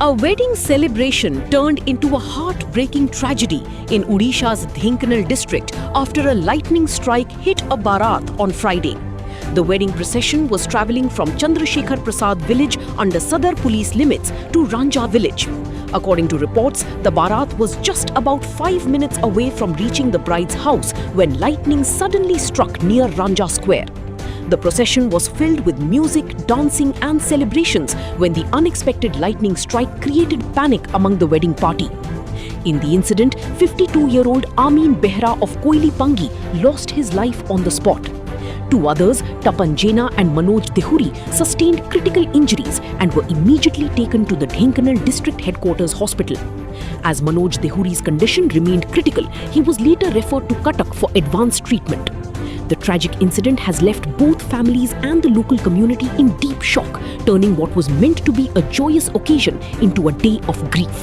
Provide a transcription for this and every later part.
A wedding celebration turned into a heartbreaking tragedy in Odisha's Dhenkanal district after a lightning strike hit a barat on Friday. The wedding procession was travelling from Chandrasekhar Prasad village under Sadar police limits to Ranja village. According to reports, the barat was just about 5 minutes away from reaching the bride's house when lightning suddenly struck near Ranja Square. The procession was filled with music, dancing and celebrations when the unexpected lightning strike created panic among the wedding party. In the incident, 52-year-old Amin Behra of Koilipangi lost his life on the spot. Two others, Tapan Jena and Manoj Dehuri, sustained critical injuries and were immediately taken to the Dhenkanal district headquarters hospital. As Manoj Dehuri's condition remained critical, he was later referred to Cuttack for advanced treatment. The tragic incident has left both families and the local community in deep shock, turning what was meant to be a joyous occasion into a day of grief.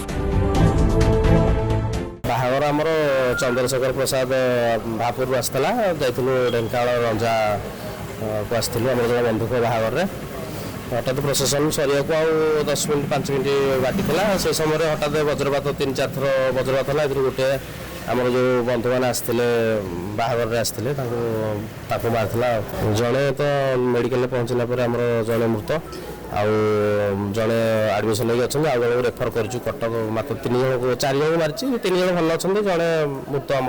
बाहागर आमर चंद्रशेखर प्रसाद भापुर आसला जाइलु ढेंकाल रंजा को आसलु आम जो बंधुक बाहागर हठात प्रोसेसन सरिया को 10 minute 5 minute बाकी से समय हठात वज्रपात 3-4 थर वज्रपात है गोटे आमर जो बंधु मैंने आसते बाहागर आसते मारला जड़े तो मेडिकल पहुँचला जड़े मृत आउ जड़े आडमिशन होगी आउ जन रेफर कर कटक मात्र 3 जन 4 जन मारी 3 जन भल अच्छा जड़े मृत आम